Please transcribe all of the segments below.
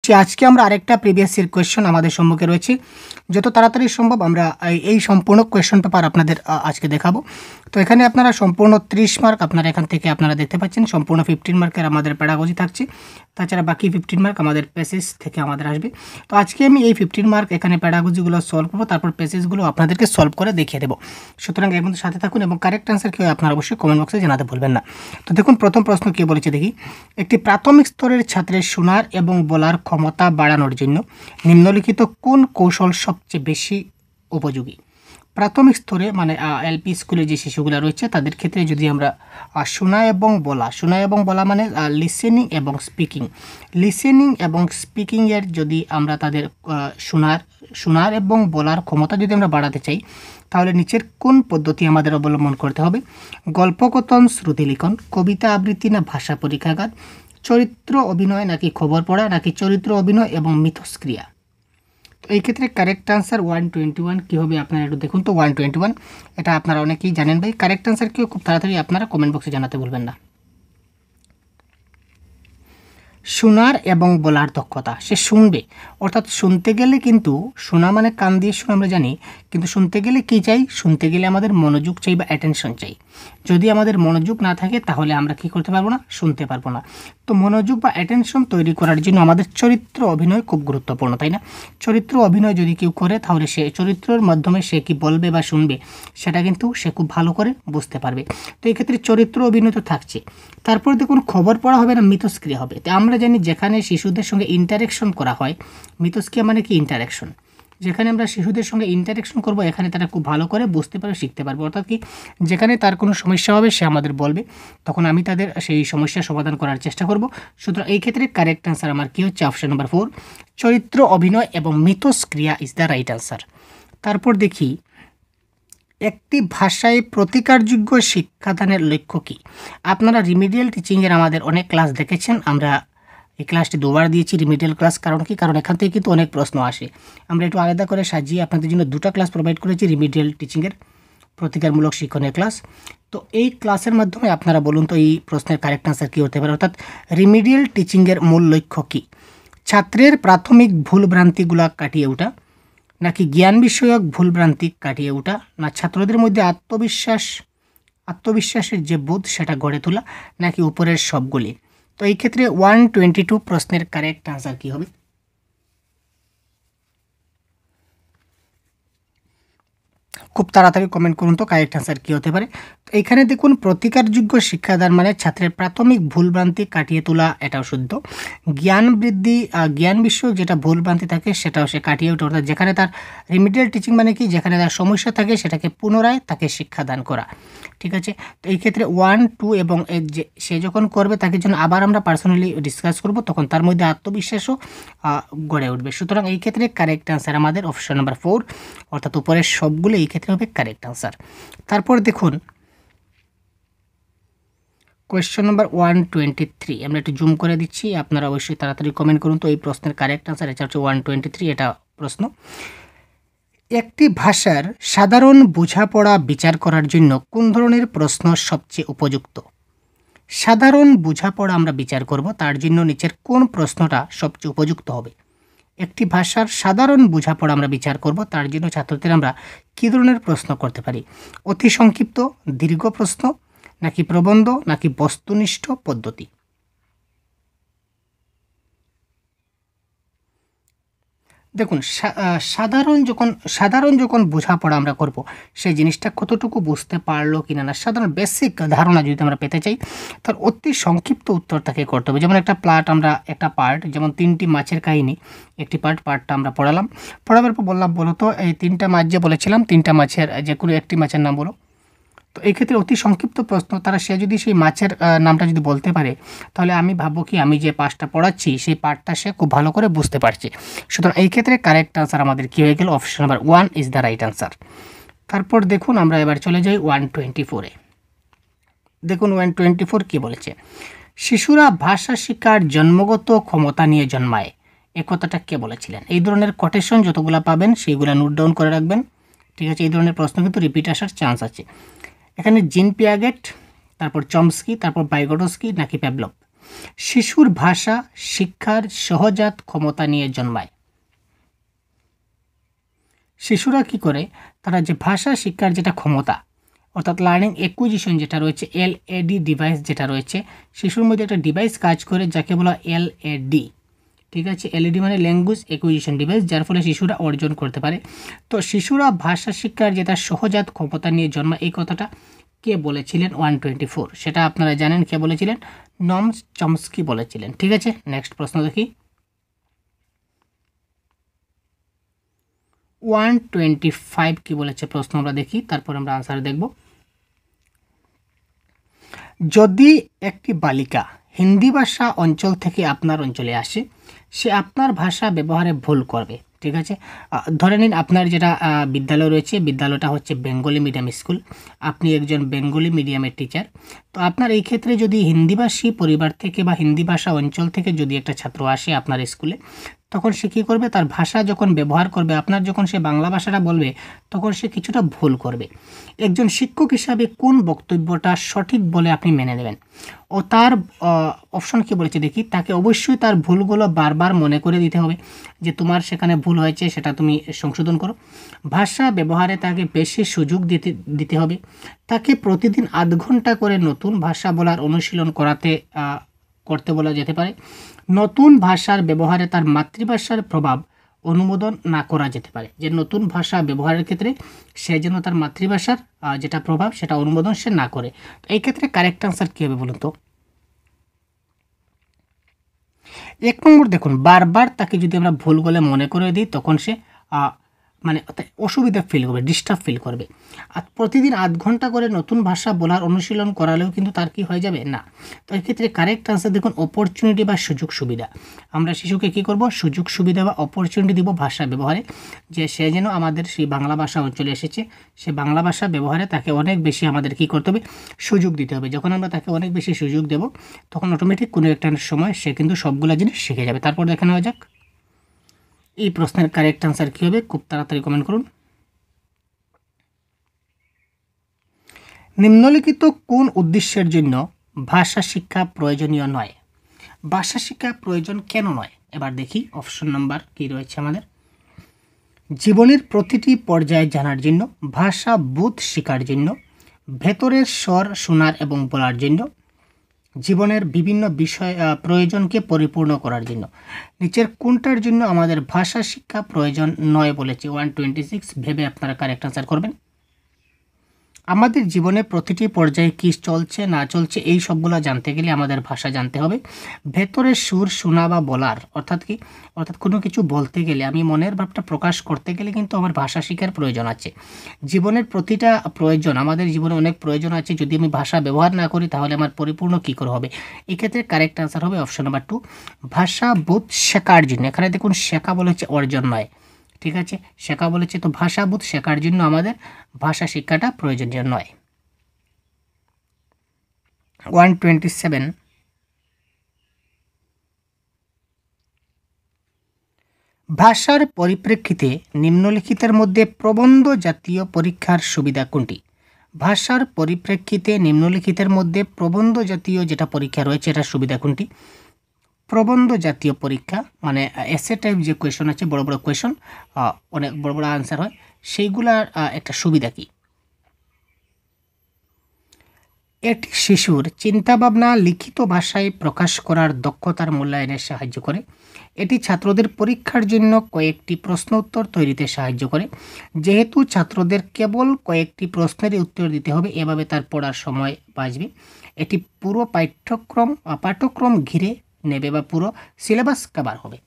আজকে আমরা আরেকটা প্রিভিয়াস ইয়ার কোয়েশ্চন আমাদের সম্মুখে রয়েছে। যত তাড়াতাড়ি সম্ভব আমরা এই সম্পূর্ণ কোয়েশ্চন পেপার আপনাদের আজকে দেখাবো। তো এখানে আপনারা সম্পূর্ণ 30 মার্ক আপনারা এখান থেকে আপনারা দেখতে পাচ্ছেন। সম্পূর্ণ 15 মার্কের আমাদের প্যাডাগজি থাকছে, তাছাড়া বাকি 15 মার্ক আমাদের প্যাসেজ থেকে আমাদের আসবে। তো আজকে আমি এই 15 মার্ক এখানে প্যাডাগজিগুলো সলভ করবো, তারপর প্যাসেজগুলো আপনাদেরকে সলভ করে দেখিয়ে দেবো। সুতরাং এর মধ্যে সাথে থাকুন এবং কারেক্ট অ্যান্সার কেউ আপনারা অবশ্যই কমেন্ট বক্সে জানাতে ভুলবেন না। তো দেখুন প্রথম প্রশ্ন কী বলেছে দেখি। একটি প্রাথমিক স্তরের ছাত্রের শোনার এবং বলার ক্ষমতা বাড়ানোর জন্য নিম্নলিখিত কোন কৌশল সবচেয়ে বেশি উপযোগী? প্রাথমিক স্তরে মানে এলপি স্কুলে যে শিশুগুলো রয়েছে তাদের ক্ষেত্রে যদি আমরা শোনা এবং বলা মানে লিসেনিং এবং স্পিকিংয়ের যদি আমরা তাদের শোনার এবং বলার ক্ষমতা যদি আমরা বাড়াতে চাই, তাহলে নিচের কোন পদ্ধতি আমাদের অবলম্বন করতে হবে? গল্পকথন, শ্রুতিলিখন, কবিতা আবৃত্তি না ভাষা পরীক্ষাগার, চরিত্র অভিনয় নাকি খবর পড়া নাকি চরিত্র অভিনয় এবং মিথস্ক্রিয়া? তো এই ক্ষেত্রে কারেক্ট আনসার 121 কী হবে আপনারা একটু দেখুন। তো 121 এটা আপনারা অনেকেই জানেন ভাই। কারেক্ট আনসার কেউ খুব তাড়াতাড়ি আপনারা কমেন্ট বক্সে জানাতে ভুলবেন না। শোনার এবং বলার দক্ষতা, সে শুনবে, অর্থাৎ শুনতে গেলে কিন্তু শোনা মানে কান দিয়ে শোনা আমরা জানি, কিন্তু শুনতে গেলে কী চাই? শুনতে গেলে আমাদের মনোযোগ চাই বা অ্যাটেনশন চাই। যদি আমাদের মনোযোগ না থাকে তাহলে আমরা কী করতে পারবো না? শুনতে পারবো না। তো মনোযোগ বা অ্যাটেনশন তৈরি করার জন্য আমাদের চরিত্র অভিনয় খুব গুরুত্বপূর্ণ, তাই না? চরিত্র অভিনয় যদি কেউ করে তাহলে সে চরিত্রের মাধ্যমে সে কি বলবে বা শুনবে সেটা কিন্তু সে খুব ভালো করে বুঝতে পারবে। তো এই ক্ষেত্রে চরিত্র অভিনয় তো থাকছে। তারপর দেখুন খবর পড়া হবে না মিথস্ক্রিয়া হবে। তো আমরা জানি যেখানে শিশুদের সঙ্গে ইন্টারেকশন করা হয়, মিথস্ক্রিয়া মানে কি? ইন্টারেকশন। যেখানে আমরা শিশুদের সঙ্গে ইন্টারেকশন করব এখানে তারা খুব ভালো করে বুঝতে পারবে, শিখতে পারবে। অর্থাৎ কি, যেখানে তার কোনো সমস্যা হবে সে আমাদের বলবে, তখন আমি তাদের সেই সমস্যার সমাধান করার চেষ্টা করব। সুতরাং এই ক্ষেত্রে কারেক্ট আনসার আমার কী হচ্ছে? অপশন নাম্বার 4, চরিত্র অভিনয় এবং মিথস্ক্রিয়া ইজ দ্য রাইট আনসার। তারপর দেখি একটি ভাষায় প্রতিকারযোগ্য শিক্ষাদানের লক্ষ্য কী? আপনারা রিমিডিয়াল টিচিংয়ের আমাদের অনেক ক্লাস দেখেছেন। আমরা এই ক্লাসটি দুবার দিয়েছি রিমিডিয়াল ক্লাস। কারণ কি? কারণ এখান থেকে কিন্তু অনেক প্রশ্ন আসে। আমরা একটু আলাদা করে সাজিয়ে আপনাদের জন্য 2টা ক্লাস প্রোভাইড করেছি রিমিডিয়াল টিচিংয়ের প্রতিকারমূলক শিক্ষণের ক্লাস। তো এই ক্লাসের মাধ্যমে আপনারা বলুন তো এই প্রশ্নের কারেক্ট আনসার কী হতে পারে? অর্থাৎ রিমিডিয়াল টিচিংয়ের মূল লক্ষ্য কী? ছাত্রের প্রাথমিক ভুলভ্রান্তিগুলো কাটিয়ে ওঠা, নাকি জ্ঞান বিষয়ক ভুলভ্রান্তি কাটিয়ে ওঠা, না ছাত্রদের মধ্যে আত্মবিশ্বাসের যে বোধ সেটা গড়ে তোলা, নাকি উপরের সবগুলি? তো এই ক্ষেত্রে 122 প্রশ্নের কারেক্ট আনসার কী হবে? খুব তাড়াতাড়ি কমেন্ট করুন তো কারেক্ট আনসার কী হতে পারে। তো এইখানে দেখুন প্রতিকারযোগ্য শিক্ষাদান মানে ছাত্রের প্রাথমিক ভুলভ্রান্তি কাটিয়ে তোলা, এটাও শুদ্ধ। জ্ঞান বৃদ্ধি, জ্ঞান বিষয়ক যেটা ভুলভ্রান্তি থাকে সেটাও সে কাটিয়ে ওঠে। অর্থাৎ যেখানে তার রিমিডিয়াল টিচিং মানে কি? যেখানে তার সমস্যা থাকে সেটাকে পুনরায় তাকে শিক্ষাদান করা। ঠিক আছে। তো এই ক্ষেত্রে 1, 2 এবং যে সে যখন করবে তাকে জন্য আবার আমরা পার্সোনালি ডিসকাস করব, তখন তার মধ্যে আত্মবিশ্বাসও গড়ে উঠবে। সুতরাং এই ক্ষেত্রে কারেক্ট আনসার আমাদের অপশন নাম্বার 4, অর্থাৎ উপরের সবগুলো এই ক্ষেত্রে হবে কারেক্ট আনসার। তারপর দেখুন কোয়েশ্চন নাম্বার 123, আমরা একটু জুম করে দিচ্ছি, আপনারা অবশ্যই তাড়াতাড়ি কমেন্ট করুন তো এই প্রশ্নের কারেক্ট আনসার। এটা হচ্ছে 123, এটা প্রশ্ন। একটি ভাষার সাধারণ বোঝাপড়া বিচার করার জন্য কোন ধরনের প্রশ্ন সবচেয়ে উপযুক্ত? সাধারণ বোঝাপড়া আমরা বিচার করব, তার জন্য নিচের কোন প্রশ্নটা সবচেয়ে উপযুক্ত হবে? একটি ভাষার সাধারণ বোঝাপড়া আমরা বিচার করব, তার জন্য ছাত্রদের আমরা কী ধরনের প্রশ্ন করতে পারি? অতি সংক্ষিপ্ত, দীর্ঘ প্রশ্ন, নাকি প্রবন্ধ, নাকি বস্তুনিষ্ঠ পদ্ধতি? দেখুন সাধারণ যখন বোঝাপড়া আমরা করব, সেই জিনিসটা কতটুকু বুঝতে পারলো কিনা না, সাধারণ বেসিক ধারণা যদি আমরা পেতে চাই, তার অতি সংক্ষিপ্ত উত্তর তাকে করতে হবে। যেমন একটা পার্ট, যেমন 3টি মাছের কাহিনী, একটি পার্টটা আমরা পড়াবার পর বললাম বলো তো এই 3টা মাছ যে বলেছিলাম, 3টা মাছের যে কোনো একটি মাছের নাম বলো। তো এই ক্ষেত্রে অতি সংক্ষিপ্ত প্রশ্ন, সে যদি সেই মাছের নামটা যদি বলতে পারে, তাহলে আমি ভাববো কি আমি যে পাঠটা পড়াচ্ছি সেই পাঠটা সে খুব ভালো করে বুঝতে পারছে। সুতরাং এই ক্ষেত্রে কারেক্ট আনসার আমাদের কী হয়ে গেল? Option number 1 is the right answer. তারপর দেখুন আমরা এবার চলে যাই 124-এ। দেখুন 124 কী বলেছে? শিশুরা ভাষা শিক্ষার জন্মগত ক্ষমতা নিয়ে জন্মায়, এ কথাটা কে বলেছিলেন? এই ধরনের কোটেশন যতগুলো পাবেন সেইগুলো নোট ডাউন করে রাখবেন। ঠিক আছে, এই ধরনের প্রশ্ন কিন্তু রিপিট আসার চান্স আছে। এখানে জিন পিয়াগেট, তারপর চমস্কি, তারপর বাইগোটস্কি নাকি প্যাভলভ? শিশুর ভাষা শিক্ষার সহজাত ক্ষমতা নিয়ে জন্মায়। শিশুরা কি করে, তারা যে ভাষা শিক্ষার যেটা ক্ষমতা অর্থাৎ লার্নিং অ্যাকুইজিশন যেটা রয়েছে, LAD ডিভাইস যেটা রয়েছে, শিশুর মধ্যে একটা ডিভাইস কাজ করে যাকে বলা LAD। ঠিক আছে, LAD মানে ল্যাঙ্গুয়েজ অ্যাকুইজিশন ডিভাইস, যার ফলে শিশুরা অর্জন করতে পারে। তো শিশুরা ভাষা শিক্ষার যেটা সহজাত ক্ষমতা নিয়ে জন্মায়, এই কথাটা কে বলেছিলেন? 124, সেটা আপনারা জানেন কে বলেছিলেন? নম চমস্কি বলেছিলেন। ঠিক আছে, নেক্সট প্রশ্ন দেখি। 125 কি বলেছে প্রশ্ন আমরা দেখি, তারপর আমরা আনসার দেখব। যদি একটি বালিকা হিন্দি ভাষা অঞ্চল থেকে আপনার অঞ্চলে আসে, সে আপনার ভাষা ব্যবহারে ভুল করবে। ঠিক আছে, ধরে নিন আপনার যেটা বিদ্যালয় রয়েছে, বিদ্যালয়টা হচ্ছে বেঙ্গলি মিডিয়াম স্কুল, আপনি একজন বেঙ্গলি মিডিয়ামের টিচার। তো আপনার এই ক্ষেত্রে যদি হিন্দিভাষী পরিবার থেকে বা হিন্দি ভাষা অঞ্চল থেকে যদি একটা ছাত্র আসে আপনার স্কুলে, তখন সে কী করবে, তার ভাষা যখন ব্যবহার করবে, আপনার যখন সে বাংলা ভাষাটা বলবে, তখন সে কিছুটা ভুল করবে। একজন শিক্ষক হিসাবে কোন বক্তব্যটা সঠিক বলে আপনি মেনে নেবেন? ও তার অপশন কি বলেছে দেখি, তাকে অবশ্যই তার ভুলগুলো বারবার মনে করে দিতে হবে যে তোমার সেখানে ভুল হয়েছে, সেটা তুমি সংশোধন করো। ভাষা ব্যবহারে তাকে বেশি সুযোগ দিতে হবে। তাকে প্রতিদিন আধ ঘন্টা করে নতুন ভাষা বলার অনুশীলন করতে বলা যেতে পারে। নতুন ভাষার ব্যবহারে তার মাতৃভাষার প্রভাব অনুমোদন না করা যেতে পারে, যে নতুন ভাষা ব্যবহারের ক্ষেত্রে সে যেন তার মাতৃভাষার যেটা প্রভাব সেটা অনুমোদন সে না করে। তো এই ক্ষেত্রে কারেক্ট আনসার কী হবে বলুন তো? 1 নম্বর দেখুন, বারবার তাকে যদি আমরা ভুল বলে মনে করে দিই, তখন সে মানে অসুবিধা ফিল করবে, ডিস্টার্ব ফিল করবে। আর প্রতিদিন আধ ঘন্টা করে নতুন ভাষা বলার অনুশীলন করালেও কিন্তু তার কি হয়ে যাবে না। তো এক্ষেত্রে কারেক্ট আনসার দেখুন অপরচুনিটি বা সুযোগ সুবিধা। আমরা শিশুকে কি করব, সুযোগ সুবিধা বা অপরচুনিটি দিব ভাষা ব্যবহারে, যে সে যেন আমাদের সেই বাংলা ভাষা অঞ্চলে এসেছে, সে বাংলা ভাষা ব্যবহারে তাকে অনেক বেশি আমাদের কি করতে হবে, সুযোগ দিতে হবে। যখন আমরা তাকে অনেক বেশি সুযোগ দেব, তখন অটোমেটিক কোনো একটা সময় সে কিন্তু সবগুলো জিনিস শিখে যাবে। তারপর দেখে নেওয়া যাক এই প্রশ্নের কারেক্ট আনসার কী হবে, খুব তাড়াতাড়ি কমেন্ট করুন। নিম্নলিখিত কোন উদ্দেশ্যের জন্য ভাষা শিক্ষা প্রয়োজনীয় নয়? ভাষা শিক্ষা প্রয়োজন কেন নয়, এবার দেখি অপশন নাম্বার কি রয়েছে আমাদের। জীবনের প্রতিটি পর্যায়ে জানার জন্য, ভাষা বোধ শেখার জন্য, ভেতরের স্বর শোনার এবং বলার জন্য, জীবনের বিভিন্ন বিষয় প্রয়োজনকে পরিপূর্ণ করার জন্য। নিচের কোনটার জন্য আমাদের ভাষা শিক্ষা প্রয়োজন নয় বলেছে? 126 ভেবে আপনারা কারেক্ট আনসার করবেন। আমাদের জীবনে প্রতিটি পর্যায়ে কী চলছে না চলছে এই সবগুলো জানতে গেলে আমাদের ভাষা জানতে হবে। ভেতরের সুর শোনা বা বলার অর্থাৎ কি, অর্থাৎ কোনো কিছু বলতে গেলে, আমি মনের ভাবটা প্রকাশ করতে গেলে কিন্তু আমার ভাষা শিখার প্রয়োজন আছে। জীবনের প্রতিটা প্রয়োজন, আমাদের জীবনে অনেক প্রয়োজন আছে, যদি আমি ভাষা ব্যবহার না করি তাহলে আমার পরিপূর্ণ কী করে হবে? এক্ষেত্রে কারেক্ট আনসার হবে অপশন নাম্বার 2, ভাষা বোধ শেখার জন্য। এখানে দেখুন শেখা বলেছে, অর্জন নয়। ঠিক আছে, শেখা বলেছে, তো ভাষা বোধ শেখার জন্য আমাদের ভাষা শিক্ষাটা প্রয়োজনীয় নয়। 127 ভাষার পরিপ্রেক্ষিতে নিম্নলিখিতের মধ্যে প্রবন্ধ জাতীয় পরীক্ষার সুবিধা কোনটি? ভাষার পরিপ্রেক্ষিতে নিম্নলিখিতের মধ্যে প্রবন্ধ জাতীয় যেটা পরীক্ষা রয়েছে এটার সুবিধা কোনটি? প্রবন্ধ জাতীয় পরীক্ষা মানে এসে টাইপ যে কোয়েশন আছে, বড় বড় কোয়েশন, অনেক বড় বড় আনসার হয়, সেইগুলার একটা সুবিধা কি? এটি শিশুর চিন্তাভাবনা লিখিত ভাষায় প্রকাশ করার দক্ষতার মূল্যায়নে সাহায্য করে। এটি ছাত্রদের পরীক্ষার জন্য কয়েকটি প্রশ্ন উত্তর তৈরিতে সাহায্য করে। যেহেতু ছাত্রদের কেবল কয়েকটি প্রশ্নের উত্তর দিতে হবে, এভাবে তার পড়ার সময় বাঁচবে। এটি পুরো পাঠ্যক্রম ঘিরে নেবে বা পুরো সিলেবাস কভার হবে,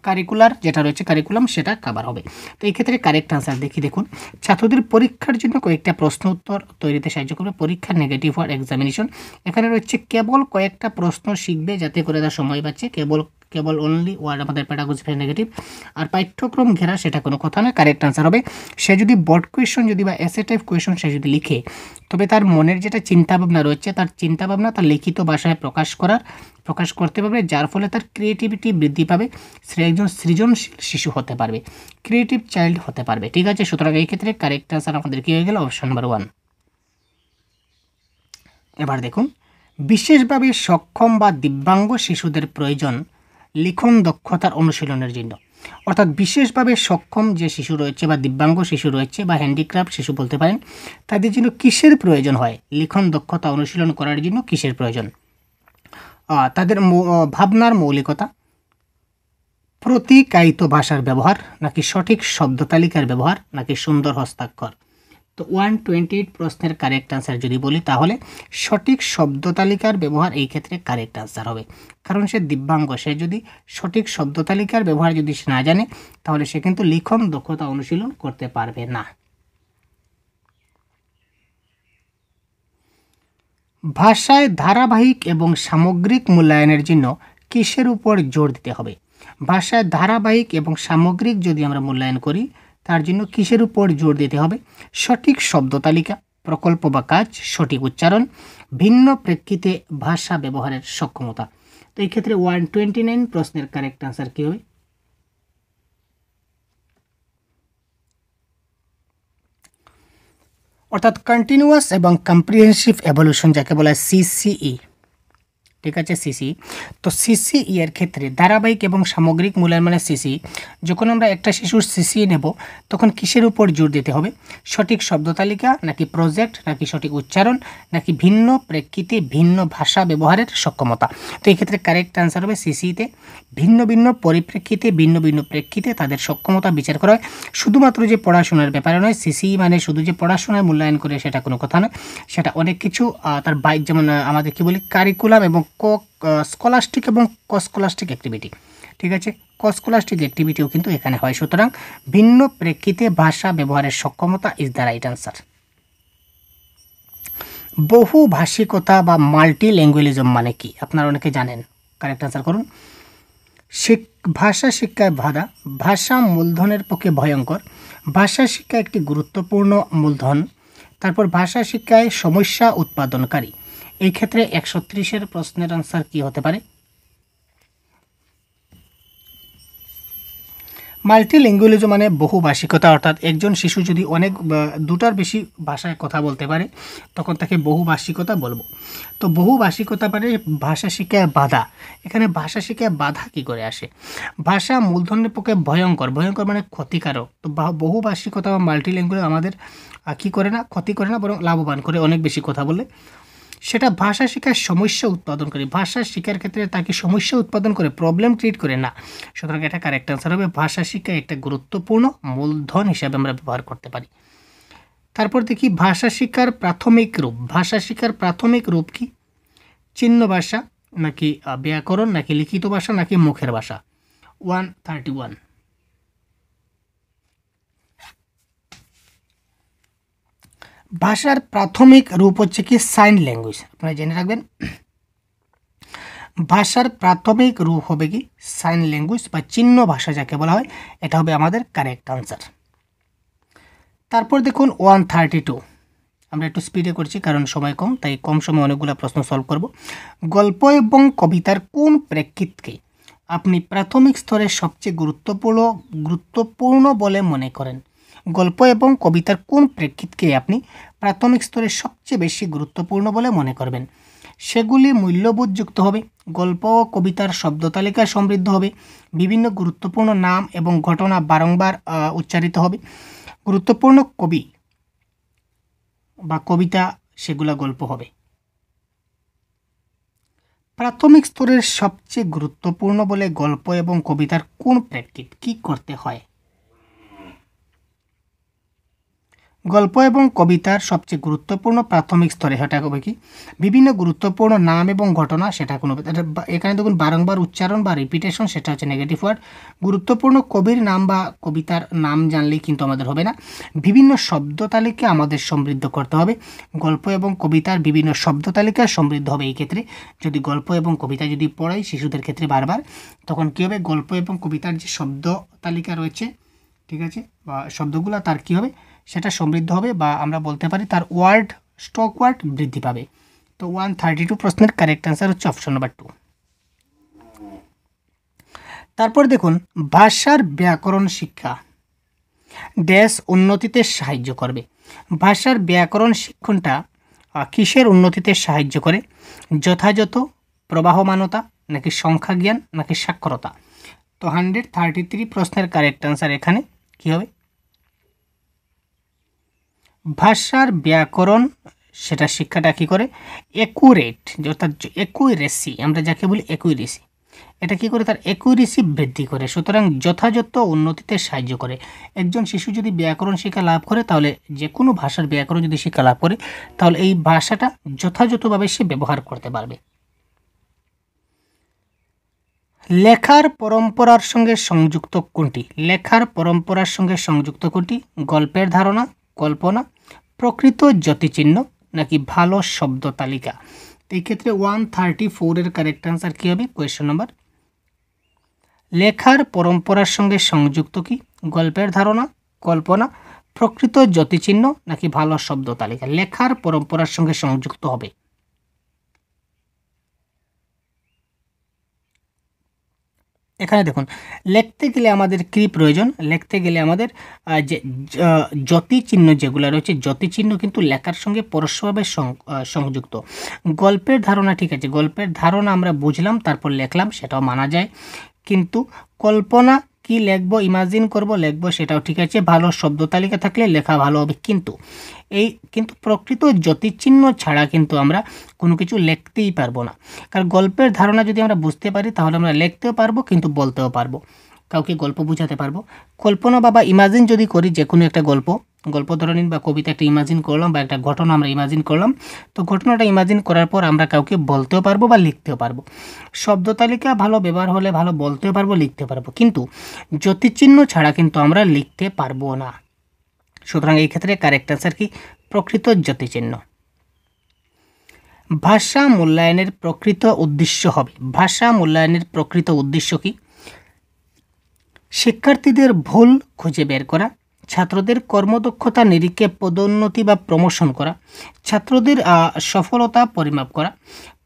কারিকুলার যেটা রয়েছে কারিকুলাম সেটা কভার হবে। তো এই ক্ষেত্রে কারেক্ট আনসার দেখুন, ছাত্রদের পরীক্ষার জন্য কয়েকটা প্রশ্ন উত্তর তৈরিতে সাহায্য করবে। পরীক্ষার নেগেটিভ ওয়ার্ড এক্সামিনেশন, এখানে রয়েছে কেবল কয়েকটা প্রশ্ন শিখবে যাতে করে তার সময় বাঁচে। কেবল অনলি ওয়ার্ড আমাদের প্যাডাগজি নেগেটিভ। আর পাঠ্যক্রম ঘেরা সেটা কোনো কথা নয়, কারেক্ট আনসার হবে। সে যদি বোর্ড কোয়েশন যদি বা এসে টাইপ কোয়েশন সে যদি লিখে, তবে তার মনের যেটা চিন্তাভাবনা রয়েছে, তার চিন্তাভাবনা তার লিখিত ভাষায় প্রকাশ করতে পারবে, যার ফলে তার ক্রিয়েটিভিটি বৃদ্ধি পাবে, সে একজন সৃজনশীল শিশু হতে পারবে, ক্রিয়েটিভ চাইল্ড হতে পারবে। ঠিক আছে, সুতরাং এই ক্ষেত্রে কারেক্ট আনসার আমাদের কী হয়ে গেল? Option number 1। এবার দেখুন বিশেষভাবে সক্ষম বা দিব্যাঙ্গ শিশুদের প্রয়োজন লিখন দক্ষতার অনুশীলনের জন্য। অর্থাৎ বিশেষভাবে সক্ষম যে শিশু রয়েছে বা দিব্যাঙ্গ শিশু রয়েছে বা হ্যান্ডিক্রাফট শিশু বলতে পারেন, তাদের জন্য কিসের প্রয়োজন হয়? লিখন দক্ষতা অনুশীলন করার জন্য কিসের প্রয়োজন? তাদের ভাবনার মৌলিকতা, প্রতিকায়িত ভাষার ব্যবহার, নাকি সঠিক শব্দ তালিকার ব্যবহার, নাকি সুন্দর হস্তাক্ষর। তো 128 প্রশ্নের কারেক্ট আনসার যদি বলি তাহলে সঠিক শব্দ তালিকার ব্যবহার এই ক্ষেত্রে কারেক্ট আনসার হবে। কারণ সে দিব্যাঙ্গ, সে যদি সঠিক শব্দ তালিকার ব্যবহার যদি সে না জানে তাহলে সে কিন্তু লিখন দক্ষতা অনুশীলন করতে পারবে না। ভাষায় ধারাবাহিক এবং সামগ্রিক মূল্যায়নের জন্য কিসের উপর জোর দিতে হবে? ভাষায় ধারাবাহিক এবং সামগ্রিক যদি আমরা মূল্যায়ন করি তার জন্য কিসের উপর জোর দিতে হবে? সঠিক শব্দ তালিকা, প্রকল্প বা কাজ, সঠিক উচ্চারণ, ভিন্ন প্রেক্ষিতে ভাষা ব্যবহারের সক্ষমতা। তো এই ক্ষেত্রে 129 প্রশ্নের কারেক্ট আনসার কী হবে? অর্থাৎ কন্টিনিউয়াস এবং কম্প্রিহেনসিভ এভলিউশন যাকে বলা হয় সিসিই, ঠিক আছে, সিসি। তো সিসিই এর ক্ষেত্রে ধারাবাহিক এবং সামগ্রিক মূল্যায়ন মানে সিসি, যখন আমরা একটা শিশুর সিসি নেব তখন কিসের উপর জোর দিতে হবে? সঠিক শব্দ তালিকা, নাকি প্রজেক্ট, নাকি সঠিক উচ্চারণ, নাকি ভিন্ন প্রেক্ষিতে ভিন্ন ভাষা ব্যবহারের সক্ষমতা। তো এই ক্ষেত্রে কারেক্ট আনসার হবে সিসিতে ভিন্ন ভিন্ন পরিপ্রেক্ষিতে ভিন্ন ভিন্ন প্রেক্ষিতে তাদের সক্ষমতা বিচার করা হয়। শুধুমাত্র যে পড়াশোনার ব্যাপারে নয়, সিসি মানে শুধু যে পড়াশোনায় মূল্যায়ন করে সেটা কোনো কথা নয়, সেটা অনেক কিছু তার বাইক, যেমন আমাদের কি বলি কারিকুলাম এবং স্কলাস্টিক এবং কস্কলাস্টিক অ্যাক্টিভিটি, ঠিক আছে, কস্কলাস্টিক অ্যাক্টিভিটিও কিন্তু এখানে হয়। সুতরাং ভিন্ন প্রেক্ষিতে ভাষা ব্যবহারের সক্ষমতা ইজ দ্য রাইট আনসার। বহুভাষিকতা বা মাল্টি ল্যাঙ্গুয়েলিজম মানে কি? আপনারা অনেকে জানেন, কারেক্ট আনসার করুন। ভাষা শিক্ষায় বাধা, ভাষা মূলধনের পক্ষে ভয়ঙ্কর, ভাষা শিক্ষা একটি গুরুত্বপূর্ণ মূলধন, তারপর ভাষা শিক্ষায় সমস্যা উৎপাদনকারী। এই ক্ষেত্রে 130-এর প্রশ্নের আনসার কি হতে পারে? মাল্টিলিঙ্গুয়ালিজম মানে বহুভাষিকতা, অর্থাৎ একজন শিশু যদি অনেক দুটার বেশি ভাষায় কথা বলতে পারে তখন তাকে বহুভাষিকতা বলবো। তো বহুভাষিকতা মানে ভাষা শিক্ষায় বাধা। এখানে ভাষা শিক্ষায় বাধা কি করে আসে? ভাষা মূলধনের পক্ষে ভয়ঙ্কর, ভয়ঙ্কর মানে ক্ষতিকারক। তো বহুভাষিকতা বা মাল্টিলিঙ্গুয়াল আমাদের কী করে না, ক্ষতি করে না, বরং লাভবান করে অনেক বেশি কথা বললে। সেটা ভাষা শিক্ষার সমস্যা উৎপাদন করে, ভাষা শিক্ষার ক্ষেত্রে তাকে সমস্যা উৎপাদন করে, প্রবলেম ক্রিয়েট করে না। সুতরাং এটা কারেক্ট আনসার হবে ভাষা শিক্ষা একটা গুরুত্বপূর্ণ মূলধন হিসাবে আমরা ব্যবহার করতে পারি। তারপর দেখি ভাষা শিক্ষার প্রাথমিক রূপ। ভাষা শিক্ষার প্রাথমিক রূপ কি? চিহ্ন ভাষা, নাকি ব্যাকরণ, নাকি লিখিত ভাষা, নাকি মুখের ভাষা। 131। ভাষার প্রাথমিক রূপ হচ্ছে কি? Sign language. আপনারা জেনে রাখবেন ভাষার প্রাথমিক রূপ হবে কি? সাইন ল্যাঙ্গুয়েজ বা চিহ্ন ভাষা যাকে বলা হয়, এটা হবে আমাদের কারেক্ট আনসার। তারপর দেখুন 132, আমরা একটু স্পিডে করছি কারণ সময় কম, তাই কম সময়ে অনেকগুলো প্রশ্ন সলভ করব। গল্প এবং কবিতার কোন প্রেক্ষিতকে আপনি প্রাথমিক স্তরে সবচেয়ে গুরুত্বপূর্ণ বলে মনে করেন? গল্প এবং কবিতার কোন প্রেক্ষিতকে আপনি প্রাথমিক স্তরে সবচেয়ে বেশি গুরুত্বপূর্ণ বলে মনে করবেন? সেগুলি মূল্যবোধযুক্ত হবে, গল্প ও কবিতার শব্দ তালিকা সমৃদ্ধ হবে, বিভিন্ন গুরুত্বপূর্ণ নাম এবং ঘটনা বারংবার উচ্চারিত হবে, গুরুত্বপূর্ণ কবি বা কবিতা সেগুলা গল্প হবে। প্রাথমিক স্তরের সবচেয়ে গুরুত্বপূর্ণ বলে গল্প এবং কবিতার কোন প্রেক্ষিত কি করতে হয়? গল্প এবং কবিতার সবচেয়ে গুরুত্বপূর্ণ প্রাথমিক স্তরে সেটা হবে কি? বিভিন্ন গুরুত্বপূর্ণ নাম এবং ঘটনা, সেটা কোনো, এখানে দেখুন বারংবার উচ্চারণ বা রিপিটেশন, সেটা হচ্ছে নেগেটিভ ওয়ার্ড। গুরুত্বপূর্ণ কবির নাম বা কবিতার নাম জানলেই কিন্তু আমাদের হবে না, বিভিন্ন শব্দ তালিকা আমাদের সমৃদ্ধ করতে হবে। গল্প এবং কবিতার বিভিন্ন শব্দ তালিকা সমৃদ্ধ হবে। এই ক্ষেত্রে যদি গল্প এবং কবিতা যদি পড়াই শিশুদের ক্ষেত্রে বারবার, তখন কী হবে? গল্প এবং কবিতার যে শব্দ তালিকা রয়েছে, ঠিক আছে, বা শব্দগুলো তার কী হবে? সেটা সমৃদ্ধ হবে, বা আমরা বলতে পারি তার স্টক ওয়ার্ড বৃদ্ধি পাবে। তো 132 প্রশ্নের কারেক্ট আনসার হচ্ছে অপশন নাম্বার 2। তারপর দেখুন ভাষার ব্যাকরণ শিক্ষা ড্যাশ উন্নতিতে সাহায্য করবে। ভাষার ব্যাকরণ শিক্ষণটা কিসের উন্নতিতে সাহায্য করে? যথাযথ প্রবাহমানতা, নাকি সংখ্যা জ্ঞান, নাকি সাক্ষরতা? তো 133 প্রশ্নের কারেক্ট আনসার এখানে কি হবে? ভাষার ব্যাকরণ সেটা শিক্ষাটা কী করে? অ্যাকুরেট, অর্থাৎ অ্যাকুরেসি, আমরা যাকে বলি অ্যাকুরেসি, এটা কি করে? তার অ্যাকুরেসি বৃদ্ধি করে। সুতরাং যথাযথ উন্নতিতে সাহায্য করে। একজন শিশু যদি ব্যাকরণ শিক্ষা লাভ করে, তাহলে যে কোনো ভাষার ব্যাকরণ যদি শিক্ষা লাভ করে, তাহলে এই ভাষাটা যথাযথভাবে সে ব্যবহার করতে পারবে। লেখার পরম্পরার সঙ্গে সংযুক্ত কোনটি? লেখার পরম্পরার সঙ্গে সংযুক্ত কোনটি? গল্পের ধারণা, কল্পনা, প্রকৃত জ্যোতিচিহ্ন, নাকি ভালো শব্দ তালিকা? এই ক্ষেত্রে 134 এর কারেক্ট আনসার কী হবে? কোয়েশ্চন নাম্বার, লেখার পরম্পরার সঙ্গে সংযুক্ত কি? গল্পের ধারণা, কল্পনা, প্রকৃত জ্যোতিচিহ্ন, নাকি ভালো শব্দ তালিকা? লেখার পরম্পরার সঙ্গে সংযুক্ত হবে। এখানে দেখুন, লিখতে গেলে আমাদের কী প্রয়োজন? লিখতে গেলে আমাদের যে জ্যোতিচিহ্ন যেগুলো রয়েছে, জ্যোতিচিহ্ন কিন্তু লেখার সঙ্গে পরস্পরভাবে সংযুক্ত। গল্পের ধারণা, ঠিক আছে, গল্পের ধারণা আমরা বুঝলাম তারপর লিখলাম, সেটাও মানা যায়। কিন্তু কল্পনা কি লিখবো, ইমাজিন করব, লিখবো, সেটাও ঠিক আছে। ভালো শব্দ তালিকা থাকলে লেখা ভালো হবে। কিন্তু প্রকৃত জ্যোতিচিহ্ন ছাড়া কিন্তু আমরা কোনো কিছু লিখতেই পারবো না। কারণ গল্পের ধারণা যদি আমরা বুঝতে পারি, তাহলে আমরা লিখতেও পারবো, কিন্তু বলতেও পারবো, কাউকে গল্প বোঝাতে পারবো। কল্পনা বা ইমাজিন যদি করি, যে কোনো একটা গল্প ধরে নিন বা কবিতা একটা ইমাজিন করলাম, বা একটা ঘটনা আমরা ইমাজিন করলাম, তো ঘটনাটা ইমাজিন করার পর আমরা কাউকে বলতেও পারবো বা লিখতেও পারবো। শব্দ তালিকা ভালো ব্যবহার হলে ভালো বলতেও পারবো, লিখতে পারবো, কিন্তু জ্যোতিচিহ্ন ছাড়া কিন্তু আমরা লিখতে পারবো না। সুতরাং এই ক্ষেত্রে কারেক্ট আনসার কি? প্রকৃত জ্যোতিচিহ্ন। ভাষা মূল্যায়নের প্রকৃত উদ্দেশ্য হবে। ভাষা মূল্যায়নের প্রকৃত উদ্দেশ্য কি? শিক্ষার্থীদের ভুল খুঁজে বের করা, ছাত্রদের কর্মদক্ষতা নিরীক্ষে পদোন্নতি বা প্রমোশন করা, ছাত্রদের সফলতা পরিমাপ করা,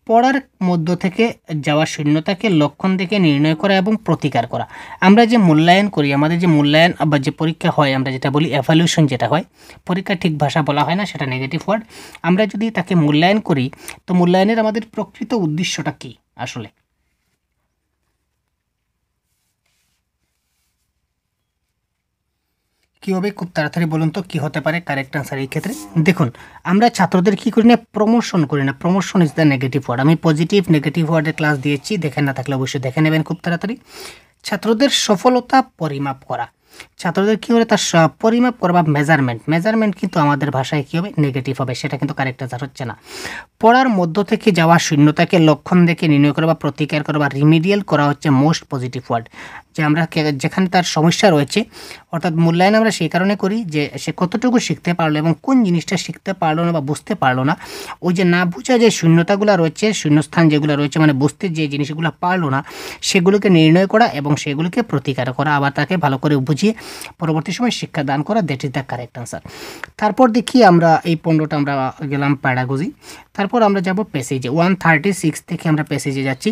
পড়ার মধ্য থেকে যাওয়া শূন্যতাকে লক্ষণ দেখে নির্ণয় করা এবং প্রতিকার করা। আমরা যে মূল্যায়ন করি, আমাদের যে মূল্যায়ন বা যে পরীক্ষা হয়, আমরা যেটা বলি এভালুয়েশন, যেটা হয়, পরীক্ষা ঠিক ভাষা বলা হয় না, সেটা নেগেটিভ ওয়ার্ড। আমরা যদি তাকে মূল্যায়ন করি, তো মূল্যায়নের আমাদের প্রকৃত উদ্দেশ্যটা কী আসলে? কী হবে? খুব তাড়াতাড়ি বলুন তো, কী হতে পারে কারেক্ট আনসার এই ক্ষেত্রে? দেখুন, আমরা ছাত্রদের কী করি না? প্রমোশন করি না। Promotion is the negative word. আমি পজিটিভ নেগেটিভ ওয়ার্ডের ক্লাস দিয়েছি, দেখেন না থাকলে অবশ্যই দেখে নেবেন খুব তাড়াতাড়ি। ছাত্রদের সফলতা পরিমাপ করা, ছাত্রদের কী হবে? তার পরিমাপ করা বা মেজারমেন্ট কিন্তু আমাদের ভাষায় কী হবে? নেগেটিভ হবে, সেটা কিন্তু কারেক্ট আনসার হচ্ছে না। পড়ার মধ্য থেকে যাওয়া শূন্যতাকে লক্ষণ দেখে নির্ণয় করা বা প্রতিকার করা বা রিমিডিয়াল করা হচ্ছে মোস্ট পজিটিভ ওয়ার্ড। যে আমরা যেখানে তার সমস্যা রয়েছে, অর্থাৎ মূল্যায়ন আমরা সেই কারণে করি যে সে কতটুকু শিখতে পারলো এবং কোন জিনিসটা শিখতে পারলো না বা বুঝতে পারলো না। ওই যে না বোঝা যে শূন্যতাগুলো রয়েছে, শূন্যস্থান যেগুলো রয়েছে, মানে বুঝতে যে জিনিসগুলো পারলো না, সেগুলোকে নির্ণয় করা এবং সেগুলোকে প্রতিকার করা, আবার তাকে ভালো করে বুঝিয়ে পরবর্তী সময় শিক্ষা দান করা, that is the correct answer. তারপর দেখি আমরা এই 15টা আমরা গেলাম প্যাডাগজি। তারপর আমরা যাব প্যাসেজে। 136 থেকে আমরা প্যাসেজে যাচ্ছি।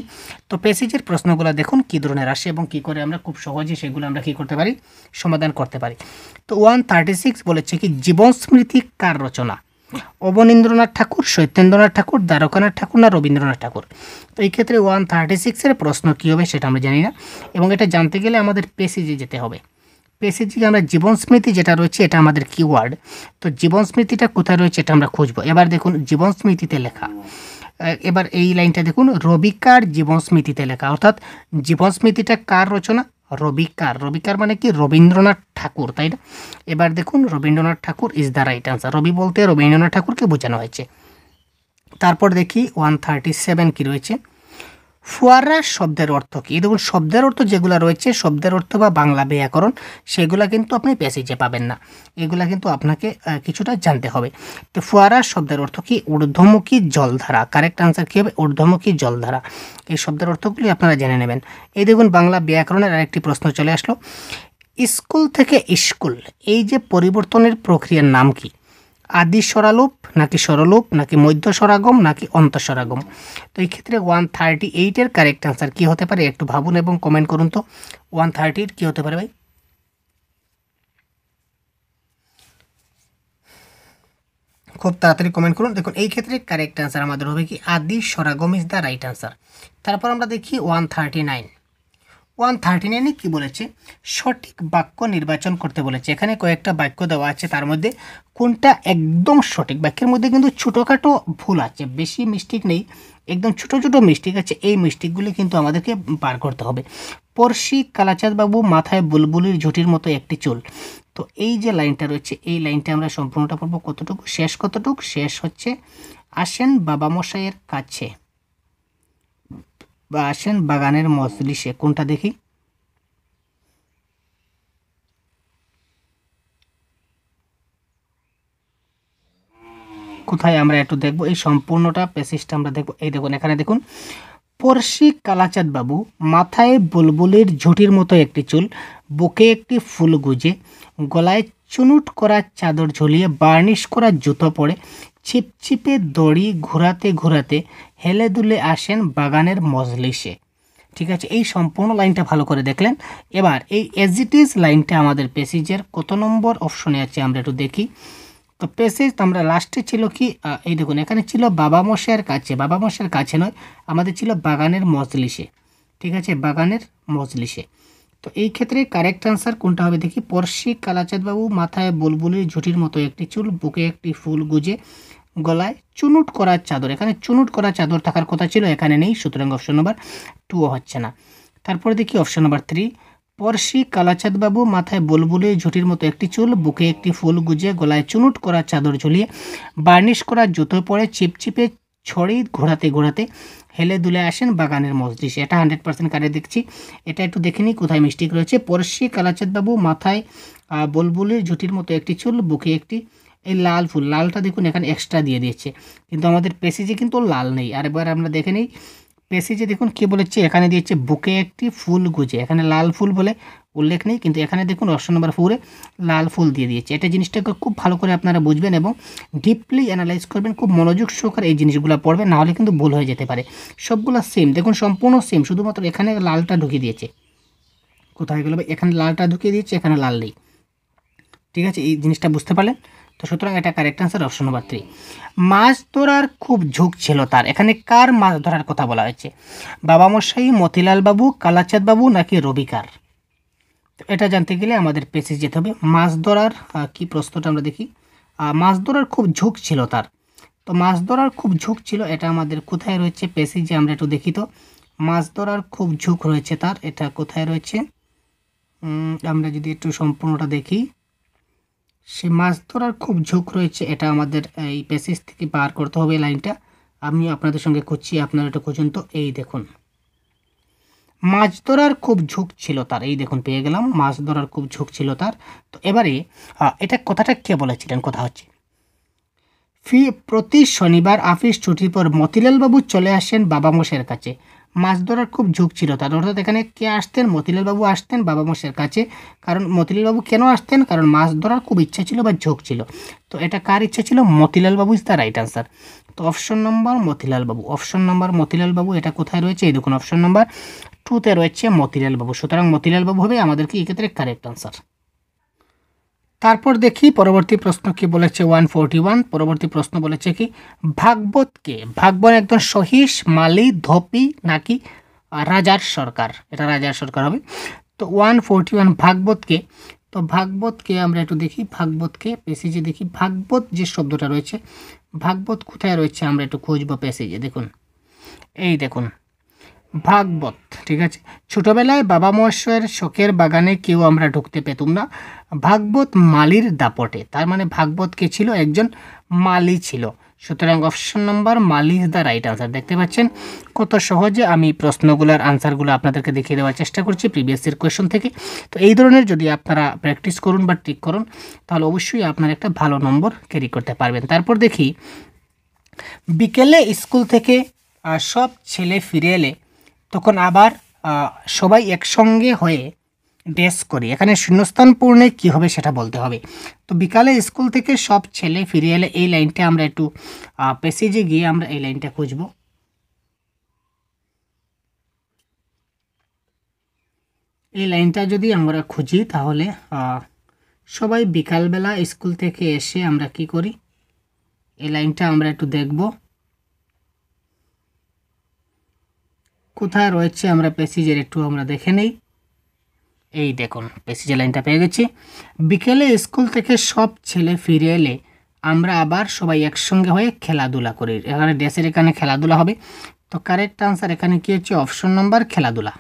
তো প্যাসেজের প্রশ্নগুলো দেখুন কী ধরনের আসে এবং কী করে আমরা খুব সহজে সেগুলো আমরা কী করতে পারি? সমাধান করতে পারি। তো 136 বলেছে কি, জীবন স্মৃতি কার রচনা? অবনীন্দ্রনাথ ঠাকুর, সত্যেন্দ্রনাথ ঠাকুর, দ্বারকানাথ ঠাকুর, না রবীন্দ্রনাথ ঠাকুর? তো এই ক্ষেত্রে 136 প্রশ্ন কী হবে সেটা আমরা জানি না, এবং এটা জানতে গেলে আমাদের প্যাসেজে যেতে হবে। প্যাসেজে আমরা জীবন স্মৃতি যেটা রয়েছে, এটা আমাদের কিওয়ার্ড। তো জীবন স্মৃতিটা কোথায় রয়েছে এটা আমরা খুঁজবো। এবার দেখুন, জীবন স্মৃতিতে লেখা, এবার এই লাইনটা দেখুন, রবিকার জীবন স্মৃতিতে লেখা, অর্থাৎ জীবন স্মৃতিটা কার রচনা? রবিকার মানে কি? রবীন্দ্রনাথ ঠাকুর, তাই না? এবার দেখুন, রবীন্দ্রনাথ ঠাকুর ইজ দ্য রাইট আনসার। রবি বলতে রবীন্দ্রনাথ ঠাকুরকে বোঝানো হয়েছে। তারপর দেখি 137 কি রয়েছে। ফোয়ারা শব্দের অর্থ কী? দেখুন, শব্দের অর্থ যেগুলো রয়েছে, শব্দের অর্থ বা বাংলা ব্যাকরণ, সেগুলো কিন্তু আপনি প্যাসেজে পাবেন না, এগুলা কিন্তু আপনাকে কিছুটা জানতে হবে। তো ফোয়ারা শব্দের অর্থ কি? ঊর্ধ্বমুখী জলধারা। কারেক্ট আনসার কী হবে? ঊর্ধ্বমুখী জলধারা। এই শব্দের অর্থগুলি আপনারা জেনে নেবেন। এই দেখুন, বাংলা ব্যাকরণের আরেকটি প্রশ্ন চলে আসলো। স্কুল থেকে স্কুল, এই যে পরিবর্তনের প্রক্রিয়ার নাম কি? আদি স্বরালোপ, নাকি স্বরলোপ, নাকি মধ্য স্বরাগম, নাকি অন্তঃস্বরাগম? তো এই ক্ষেত্রে 138 কারেক্ট আনসার কী হতে পারে? একটু ভাবুন এবং কমেন্ট করুন তো। 130 কী হতে পারে ভাই? খুব তাড়াতাড়ি কমেন্ট করুন। দেখুন এই ক্ষেত্রে কারেক্ট অ্যান্সার আমাদের হবে কি আদি স্বরাগম ইজ দ্য রাইট অ্যান্সার। তারপর আমরা দেখি 139 কি বলেছে, সঠিক বাক্য নির্বাচন করতে বলেছে। এখানে কয়েকটা বাক্য দেওয়া আছে, তার মধ্যে কোনটা একদম সঠিক। বাক্যের মধ্যে কিন্তু ছোটোখাটো ভুল আছে, বেশি মিস্টেক নেই, একদম ছোটো ছোটো মিস্টেক আছে। এই মিস্টেকগুলি কিন্তু আমাদেরকে বার করতে হবে। পড়শি কালাচাঁদ বাবু মাথায় বুলবুলির ঝুঁটির মতো একটি চুল। তো এই যে লাইনটা রয়েছে, এই লাইনটা আমরা সম্পূর্ণটা পড়বো। কতটুকু শেষ, কতটুকু শেষ হচ্ছে আসেন বাবামশাইয়ের কাছে বা আসেন বাগানের মজলিসে। কোনটা দেখি, কোথায় আমরা একটু দেখবো, এই সম্পূর্ণটা প্যাসেজটা আমরা দেখবো। এই দেখুন, এখানে দেখুন, পড়শি কালাচাঁদ বাবু মাথায় বুলবুলির ঝুঁটির মতো একটি চুল, বুকে একটি ফুল গুজে, গলায় চুনুট করা চাদর ঝুলিয়ে, বার্নিশ করা জুতো পরে, ছিপছিপে দড়ি ঘোরাতে ঘোরাতে হেলে দুলে আসেন বাগানের মজলিসে। ঠিক আছে, এই সম্পূর্ণ লাইনটা ভালো করে দেখলেন। এবার এই এজ ইট ইজ লাইনটা আমাদের প্যাসেজের কত নম্বর অপশনে আছে আমরা একটু দেখি। তো প্যাসেজ আমরা লাস্টে ছিল কি, এই দেখুন এখানে ছিল বাবা মশাইয়ের কাছে, বাবা মশাইয়ের কাছে নয়, আমাদের ছিল বাগানের মজলিসে। ঠিক আছে, বাগানের মজলিসে। তো এই ক্ষেত্রে কারেক্ট আনসার কোনটা হবে দেখি, পড়শি কালাচাঁদ বাবু মাথায় বুলবুলির ঝুঁটির মতো একটি চুল, বুকে একটি ফুল গুজে, গলায় চুনুট করা চাদর। এখানে চুনুট করা চাদর থাকার কথা ছিল, এখানে নেই, সুতরাং অপশন নাম্বার 2 হচ্ছে না। তারপরে দেখি অপশন নাম্বার 3, পড়শি কালাচাঁদ বাবু মাথায় বুলবুলির ঝুঁটির মতো একটি চুল, বুকে একটি ফুল গুজে, গলায় চুনুট করা চাদর ঝুলিয়ে, বার্নিশ করা জুতো পরে, চিপচিপে ছড়ি ঘোরাতে ঘোরাতে হেলে দুলে আসেন বাগানের মজলিসে। এটা 100% কারে দেখছি, এটা একটু দেখে নিই কোথায় মিস্টেক রয়েছে। পড়শি কালাচাঁদ বাবু মাথায় বুলবুলির ঝুঁটির মতো একটি চুল, বুকে একটি, এই লাল ফুল, লালটা দেখুন এখানে এক্সট্রা দিয়ে দিয়েছে, কিন্তু আমাদের পেসেজে কিন্তু লাল নেই। আর এবার আমরা দেখে নিই পেসেজে, দেখুন কি বলেছে, এখানে দিয়েছে বুকে একটি ফুল গুজে, এখানে লাল ফুল বলে উল্লেখ নেই, কিন্তু এখানে দেখুন অপশন নাম্বার 4 লাল ফুল দিয়ে দিয়েছে। এটা জিনিসটাকে খুব ভালো করে আপনারা বুঝবেন এবং ডিপলি অ্যানালাইজ করবেন, খুব মনোযোগ সহকারে এই জিনিসগুলো পড়বেন, নাহলে কিন্তু ভুল হয়ে যেতে পারে। সবগুলো সেম, দেখুন সম্পূর্ণ সেম, শুধুমাত্র এখানে লালটা ঢুকিয়ে দিয়েছে। কোথায় গেল, এখানে লালটা ঢুকিয়ে দিয়েছে, এখানে লাল নেই। ঠিক আছে, এই জিনিসটা বুঝতে পারলেন তো, সুতরাং এটা কারেক্ট আনসার অপশন নাম্বার 3। মাছ ধরার খুব ঝোঁক ছিল তার, এখানে কার মাছ ধরার কথা বলা হয়েছে, বাবামশাই, মতিলাল বাবু, কালাচাঁদ বাবু নাকি রবিকার। তো এটা জানতে গেলে আমাদের পেসেজ যেতে হবে। মাছ ধরার কি প্রশ্নটা আমরা দেখি, মাছ ধরার খুব ঝোঁক ছিল তার। তো মাছ ধরার খুব ঝোঁক ছিল, এটা আমাদের কোথায় রয়েছে পেসেজে আমরা একটু দেখি। তো মাছ ধরার খুব ঝোঁক রয়েছে তার, এটা কোথায় রয়েছে, আমরা যদি একটু সম্পূর্ণটা দেখি, সে মাছ ধরার খুব ঝোঁক রয়েছে, এটা আমাদের এই প্যাসেজ থেকে বার করতে হবে লাইনটা। আমিও আপনাদের সঙ্গে খুঁজছি, আপনারা এটা খুঁজুন। তো এই দেখুন, মাছ ধরার খুব ঝোঁক ছিল তার, এই দেখুন পেয়ে গেলাম, মাছ ধরার খুব ঝোঁক ছিল তার। তো এবারে এটা কথাটা কে বলেছিলেন, কথা হচ্ছে, প্রতি শনিবার অফিস ছুটির পর মতিলাল বাবু চলে আসেন বাবামশাইয়ের কাছে। মাছ ধরার খুব ঝোঁক ছিল তার, অর্থাৎ এখানে কে আসতেন, মতিলাল বাবু আসতেন বাবামশাইয়ের কাছে। কারণ মতিলাল বাবু কেন আসতেন, কারণ মাছ ধরার খুব ইচ্ছা ছিল বা ঝোঁক ছিল। তো এটা কার ইচ্ছা ছিল, মতিলাল বাবু ইজ দ্য রাইট আনসার। তো অপশন নম্বর মতিলাল বাবু, অপশন নম্বর মতিলাল বাবু, এটা কোথায় রয়েছে, এই দেখুন অপশন নম্বর 2তে রয়েছে মতিলাল বাবু, সুতরাং মতিলাল বাবু হবে আমাদেরকে এই ক্ষেত্রে কারেক্ট আনসার। তারপর দেখি পরবর্তী প্রশ্ন কি বলেছে, 141 পরবর্তী প্রশ্ন বলেছে কি, ভাগবতকে, ভাগবত একজন সহিস, মালি, ধোপি নাকি রাজার সরকার, এটা রাজার সরকার হবে। তো 141 ভাগবতকে, তো ভাগবতকে আমরা একটু দেখি, ভাগবতকে পেসেজে দেখি, ভাগবত যে শব্দটা রয়েছে, ভাগবত কোথায় রয়েছে আমরা একটু খুঁজবো পেসেজে। দেখুন এই দেখুন ভাগবত, ঠিক আছে, ছোটবেলায় বাবা মহাশয়ের শখের বাগানে কেউ আমরা ঢুকতে পেতুম না, ভাগবত মালির দাপটে। তার মানে ভাগবত কে ছিল, একজন মালি ছিল, সুতরাং option number mali is the right answer. দেখতে পাচ্ছেন কত সহজে আমি প্রশ্নগুলোর আনসারগুলো আপনাদেরকে দেখিয়ে দেওয়ার চেষ্টা করছি প্রিভিয়াস ইয়ার কোয়েশন থেকে। তো এই ধরনের যদি আপনারা প্র্যাকটিস করুন বা ট্রিক করুন, তাহলে অবশ্যই আপনারা একটা ভালো নম্বর ক্যারি করতে পারবেন। তারপর দেখি, বিকেলে স্কুল থেকে সব ছেলে ফিরে এলে তখন আবার সবাই একসঙ্গে হয়ে ড্যাশ করি, এখানে শূন্যস্থান পূর্ণে কী হবে সেটা বলতে হবে। তো বিকালে স্কুল থেকে সব ছেলে ফিরে এলে, এই লাইনটা আমরা একটু প্যাসেজে গিয়ে আমরা এই লাইনটা খুঁজব। এই লাইনটা যদি আমরা খুঁজি তাহলে সবাই বিকালবেলা স্কুল থেকে এসে আমরা কি করি, এই লাইনটা আমরা একটু দেখব কোথায় রয়েছে। আমরা প্যাসেজের একটু আমরা দেখে নেই। এই দেখুন প্যাসেজের লাইনটা পেয়ে গেছি। বিকেলে স্কুল থেকে সব ছেলে ফিরে এলে আমরা আবার সবাই একসঙ্গে হয়ে খেলাধুলা করি। এখানে ড্যাশের এখানে খেলাধুলা হবে। তো কারেক্ট আনসার এখানে কী হচ্ছে? অপশন নাম্বার খেলাধুলা।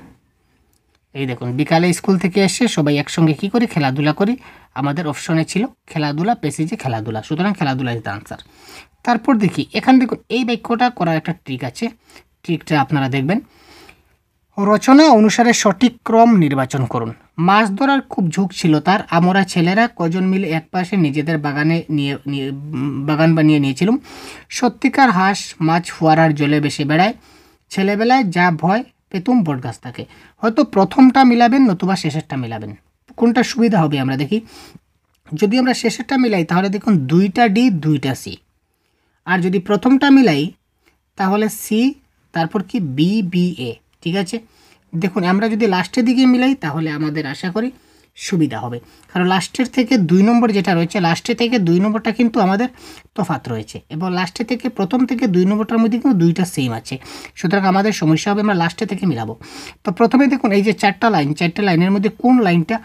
এই দেখুন বিকালে স্কুল থেকে এসে সবাই একসঙ্গে কী করি? খেলাধুলা করি। আমাদের অপশনে ছিল খেলাধুলা, প্যাসেজে খেলাধুলা, সুতরাং খেলাধুলা ইজ দ্য আনসার। তারপর দেখি এখানে দেখুন এই বাক্যটা করার একটা ট্রিক আছে। ট্রিকটা আপনারা দেখবেন। রচনা অনুসারে সঠিক ক্রম নির্বাচন করুন। মাছ ধরার খুব ঝোঁক ছিল তার। আমরা ছেলেরা কজন মিলে একপাশে নিজেদের বাগান বানিয়ে নিয়েছিলাম। সত্যিকার হাঁস মাছ ফোয়ারার জলে ভেসে বেড়ায়। ছেলেবেলায় যা ভয় পেতুম বটগাছ থাকে। হয়তো প্রথমটা মিলাবেন নতুবা শেষেরটা মিলাবেন, কোনটা সুবিধা হবে আমরা দেখি। যদি আমরা শেষেরটা মিলাই তাহলে দেখুন 2টা ডি 2টা সি, আর যদি প্রথমটা মিলাই তাহলে সি তারপর কি বি বি এ। ঠিক আছে, দেখুন আমরা যদি লাস্টের দিকে মিলাই তাহলে আমাদের আশা করি সুবিধা হবে, কারণ লাস্টের থেকে 2 নম্বর যেটা রয়েছে, লাস্টে থেকে 2 নম্বরটা কিন্তু আমাদের তফাৎ রয়েছে, এবং লাস্টে থেকে প্রথম থেকে 2 নম্বরটার মধ্যে কিন্তু 2টা সেম আছে। সুতরাং আমাদের সমস্যা হবে, আমরা লাস্টে থেকে মিলাবো। তো প্রথমে দেখুন এই যে 4টা লাইনের মধ্যে কোন লাইনটা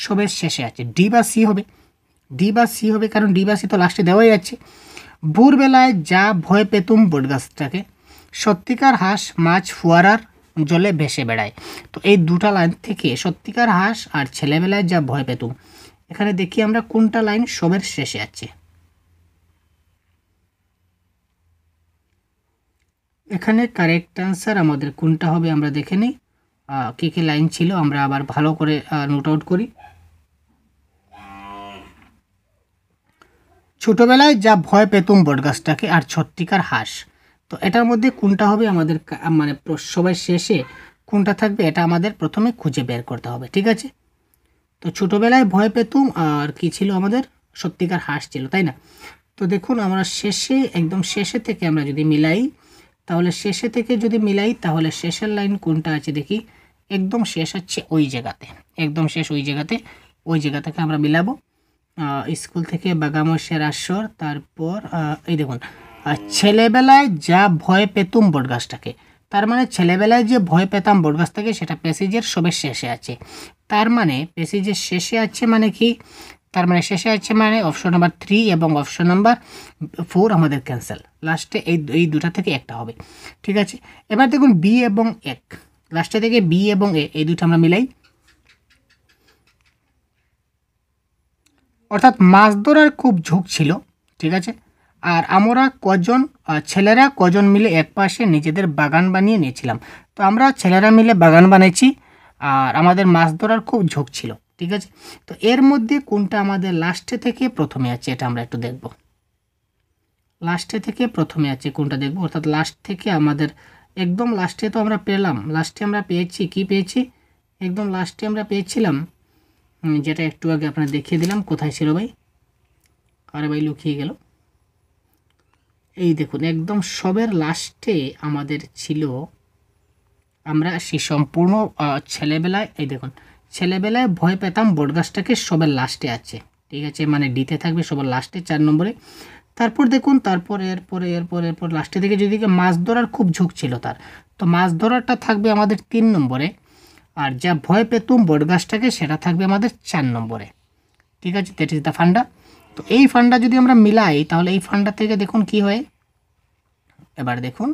সবের শেষে আছে? ডি বা সি হবে। ডি বা সি হবে, কারণ ডি বা সি তো লাস্টে দেওয়াই আছে। ভোরবেলায় যা ভয় পেতুম বটগাছটাকে। সত্যিকার হাঁস মাছ ফোয়ারার জলে ভেসে বেড়ায়। তো এই 2টা লাইন থেকে সত্যিকার হাঁস আর ছেলেবেলায় যা ভয় পেতুম, এখানে দেখি আমরা কোনটা লাইন সবের শেষে আছে। এখানে কারেক্ট আনসার আমাদের কোনটা হবে আমরা দেখে নিই। কী কী লাইন ছিল আমরা আবার ভালো করে নোট আউট করি। ছোটবেলায় যা ভয় পেতুম বটগাছটাকে আর সত্যিকার হাঁস। তো এটার মধ্যে কোনটা হবে আমাদের মানে সবাই শেষে কোনটা থাকবে এটা আমাদের প্রথমে খুঁজে বের করতে হবে। ঠিক আছে, তো ছোটোবেলায় ভয় পেতুম আর কি ছিল আমাদের? সত্যিকার হাঁস ছিল, তাই না? তো দেখুন আমরা শেষে একদম শেষে থেকে আমরা যদি মিলাই তাহলে শেষে থেকে যদি মিলাই তাহলে শেষের লাইন কোনটা আছে দেখি। একদম শেষ হচ্ছে ওই জায়গাতে, একদম শেষ ওই জায়গাতে, ওই জায়গা থেকে আমরা মিলাবো। স্কুল থেকে বাগামশের আসর, তারপর এই দেখুন ছেলেবেলায় যা ভয় পেতুম বটগাছটাকে। তার মানে ছেলেবেলায় যে ভয় পেতাম বটগাছটাকে সেটা প্যাসেজের সবের শেষে আছে। তার মানে প্যাসেজের শেষে আছে মানে কি? তার মানে শেষে আছে মানে অপশন নাম্বার 3 এবং অপশন নাম্বার 4 আমাদের ক্যান্সেল। লাস্টে এই দুটা থেকে একটা হবে। ঠিক আছে, এবার দেখুন বি এবং এক, লাস্টে থেকে বি এবং এ এই দুটো আমরা মিলাই। অর্থাৎ মাছ ধরার খুব ঝোঁক ছিল। ঠিক আছে, আর আমরা ছেলেরা কজন মিলে একপাশে নিজেদের বাগান বানিয়ে নিয়েছিলাম। তো আমরা ছেলেরা মিলে বাগান বানিয়েছি আর আমাদের মাছ ধরার খুব ঝোঁক ছিল। ঠিক আছে, তো এর মধ্যে কোনটা আমাদের লাস্টে থেকে প্রথমে আছে এটা আমরা একটু দেখব। লাস্টে থেকে প্রথমে আছে কোনটা দেখব, অর্থাৎ লাস্ট থেকে আমাদের একদম লাস্টে তো আমরা পেলাম, লাস্টে আমরা পেয়েছি কি পেয়েছি? একদম লাস্টে আমরা পেয়েছিলাম যেটা একটু আগে আপনার দেখিয়ে দিলাম। কোথায় ছিল ভাই? আরে ভাই লুকিয়ে গেল। এই দেখুন একদম সবের লাস্টে আমাদের ছিল, আমরা সে সম্পূর্ণ ছেলেবেলায়, এই দেখুন ছেলেবেলায় ভয় পেতাম বটগাছটাকে সবের লাস্টে আছে। ঠিক আছে, মানে ডিতে থাকবে সবার লাস্টে 4 নম্বরে। তারপর দেখুন তারপর এরপর লাস্টে থেকে যদি মাছ ধরার খুব ঝোঁক ছিল তার, তো মাছ ধরাটা থাকবে আমাদের 3 নম্বরে, আর যা ভয় পেতুম বটগাছটাকে সেটা থাকবে আমাদের 4 নম্বরে। ঠিক আছে, দ্যাট ইজ দ্য ফান্ডা। তো এই ফান্ডা যদি আমরা মিলাই তাহলে এই ফান্ডা থেকে দেখুন কি হয়। এবার দেখুন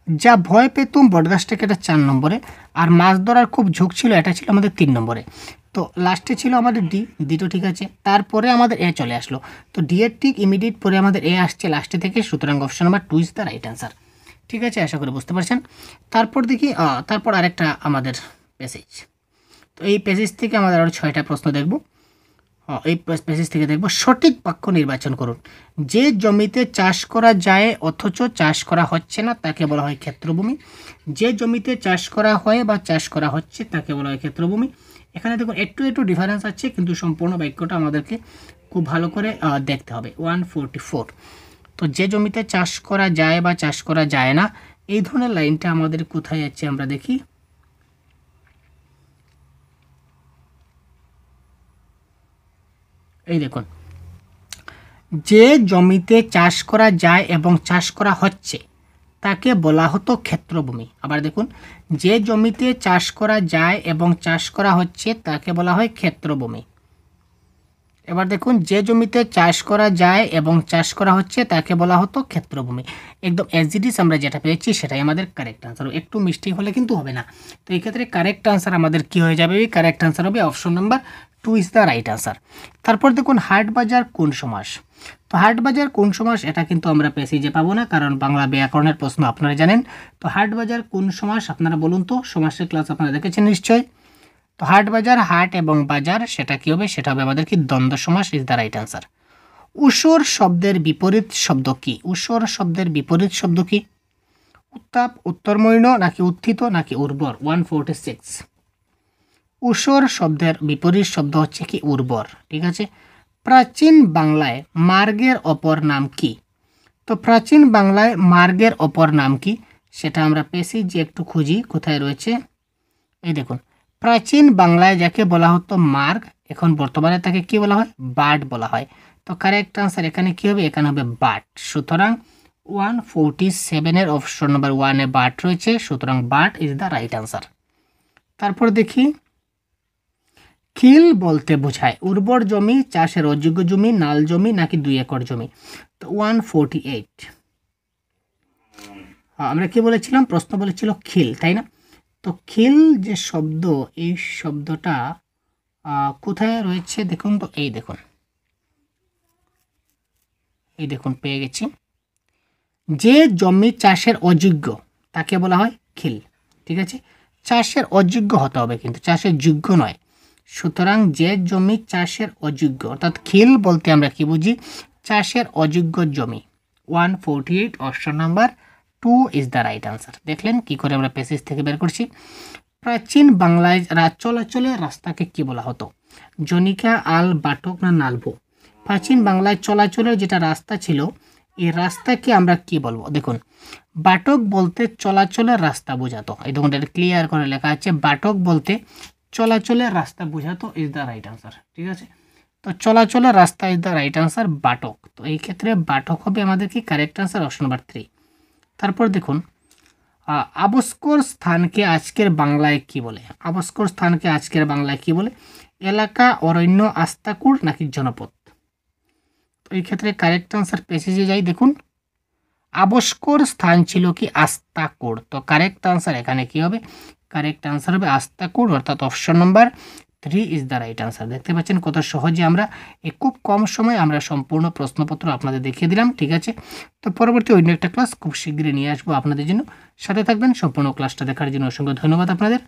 যা ভয় পেতুম বটগাছটাকে এটা 4 নম্বরে, আর মাছ ধরার খুব ঝোঁক ছিল এটা ছিল আমাদের 3 নম্বরে। তো লাস্টে ছিল আমাদের ডি তো ঠিক আছে, তারপরে আমাদের এ চলে আসলো। তো ডি এর ঠিক ইমিডিয়েট পরে আমাদের এ আসছে লাস্টে থেকে, সুতরাং option number 2 is the right answer. ঠিক আছে, আশা করি বুঝতে পারছেন। তারপর দেখি তারপর আরেকটা আমাদের প্যাসেজ। তো এই প্যাসেজ থেকে আমাদের আরও 6টা প্রশ্ন দেখব। এই প্যাসেজ থেকে দেখব সঠিক বাক্য নির্বাচন করুন। যে জমিতে চাষ করা যায় অথচ চাষ করা হচ্ছে না তাকে বলা হয় ক্ষেত্রভূমি। যে জমিতে চাষ করা হয় বা চাষ করা হচ্ছে তাকে বলা হয় ক্ষেত্রভূমি। এখানে দেখুন একটু ডিফারেন্স আছে, কিন্তু সম্পূর্ণ বাক্যটা আমাদেরকে খুব ভালো করে দেখতে হবে। 144। তো যে জমিতে চাষ করা যায় বা চাষ করা যায় না, এই ধরনের লাইনটা আমাদের কোথায় আছে আমরা দেখি। এই দেখুন যে জমিতে চাষ করা যায় এবং চাষ করা হচ্ছে তাকে বলা হতো ক্ষেত্রভূমি। আবার দেখুন, যে জমিতে চাষ করা যায় এবং চাষ করা হচ্ছে তাকে বলা হয় ক্ষেত্রভূমি। এবার দেখুন, যে জমিতে চাষ করা যায় এবং চাষ করা হচ্ছে তাকে বলা হতো ক্ষেত্রভূমি। একদম অ্যাজ ইট ইজ আমরা যেটা পেয়েছি সেটাই আমাদের কারেক্ট আনসার। একটু মিস্টেক হলে কিন্তু হবে না। তো এই ক্ষেত্রে কারেক্ট আনসার আমাদের কি হয়ে যাবে? কারেক্ট আনসার হবে option number 2 is the right answer. তারপর দেখুন, হাট বাজার কোন সমাস। তো হাট বাজার কোন সমাস, এটা কিন্তু আমরা প্যাসেজে পাবো না, কারণ বাংলা ব্যাকরণের প্রশ্ন আপনারা জানেন। তো হাট বাজার কোন সমাস আপনারা বলুন তো, সমাসের ক্লাস আপনারা দেখেছেন নিশ্চয়। তো হাট বাজার, হাট এবং বাজার সেটা কি হবে? সেটা হবে আমাদের কি দ্বন্দ্ব সমাস ইজ দ্য রাইট আনসার। ঊষর শব্দের বিপরীত শব্দ কি? ঊষর শব্দের বিপরীত শব্দ কি? উত্তাপ, উত্তরমৈন, নাকি উত্থিত, নাকি উর্বর? 146। ঊষর শব্দের বিপরীত শব্দ হচ্ছে কি? উর্বর। ঠিক আছে। প্রাচীন বাংলায় মার্গের অপর নাম কি? তো প্রাচীন বাংলায় মার্গের অপর নাম কি সেটা আমরা পেয়েছি, যে একটু খুঁজি কোথায় রয়েছে। এই দেখুন, প্রাচীন বাংলায় যাকে বলা হতো মার্গ, এখন বর্তমানে তাকে কি বলা হয়? বাট বলা হয়। তো কারেক্ট আনসার এখানে কি হবে? এখানে হবে বাট। সুতরাং 147 অপশন নাম্বার 1 বাট রয়েছে, সুতরাং but is the right answer. তারপর দেখি, খিল বলতে বোঝায় উর্বর জমি, চাষের অযোগ্য জমি, নাল জমি, নাকি 2 একর জমি? তো 148। আমরা কি বলেছিলাম? প্রশ্ন বলেছিল খিল, তাই না? তো খিল যে শব্দ, এই শব্দটা কোথায় রয়েছে দেখুন তো। এই দেখুন পেয়ে গেছি। যে জমি চাষের অযোগ্য তাকে বলা হয় খিল। ঠিক আছে, চাষের অযোগ্য হতে হবে, কিন্তু চাষের যোগ্য নয়। সুতরাং যে জমি চাষের অযোগ্য, অর্থাৎ খিল বলতে আমরা কি বুঝি? চাষের অযোগ্য জমি। 148 option number 2 is the right answer. দেখলেন কি করে আমরা প্যাসেজ থেকে বের করছি। প্রাচীন বাংলায় চলাচলের রাস্তাকে কি বলা হতো? জনিকা, আল, বাটক, না নালভো? প্রাচীন বাংলায় চলাচলের যেটা রাস্তা ছিল, এই রাস্তাকে আমরা কি বলবো? দেখুন, বাটক বলতে চলাচলের রাস্তা বোঝাতো। এই দেখুন, এটা ক্লিয়ার করে লেখা আছে, বাটক বলতে চলাচলের রাস্তা বোঝাতো ইজ দ্য রাইট আনসার। ঠিক আছে, তো চলাচলের রাস্তা ইজ দ্য রাইট আনসার, বাটক। তো এই ক্ষেত্রে বাটক হবে আমাদের কি কারেক্ট আনসার, অপশন নাম্বার 3। তারপর দেখুন, আবস্কর স্থানকে আজকের বাংলায় কি বলে? আবস্কর স্থানকে আজকের বাংলায় কি বলে? এলাকা, অরণ্য, আস্তাকুড়, নাকি জনপদ? তো এই ক্ষেত্রে কারেক্ট আনসার পেসেজে যাই। দেখুন, আবস্কর স্থান ছিল কি? আস্তাকুড়। তো কারেক্ট আনসার এখানে কি হবে? কারেক্ট আনসার হবে আস্তাকুড়, অর্থাৎ option number 3 is the right answer. দেখতে পাচ্ছেন কত সহজে আমরা খুব কম সময়ে আমরা সম্পূর্ণ প্রশ্নপত্র আপনাদের দেখিয়ে দিলাম। ঠিক আছে, তো পরবর্তী অন্য একটা ক্লাস খুব শীঘ্রই নিয়ে আসবো আপনাদের জন্য। সাথে থাকবেন। সম্পূর্ণ ক্লাসটা দেখার জন্য অসংখ্য ধন্যবাদ আপনাদের।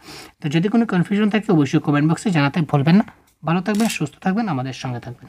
তো যদি কোনো কনফিউশন থাকে অবশ্যই কমেন্ট বক্সে জানাতে ভুলবেন না। ভালো থাকবেন, সুস্থ থাকবেন, আমাদের সঙ্গে থাকবেন।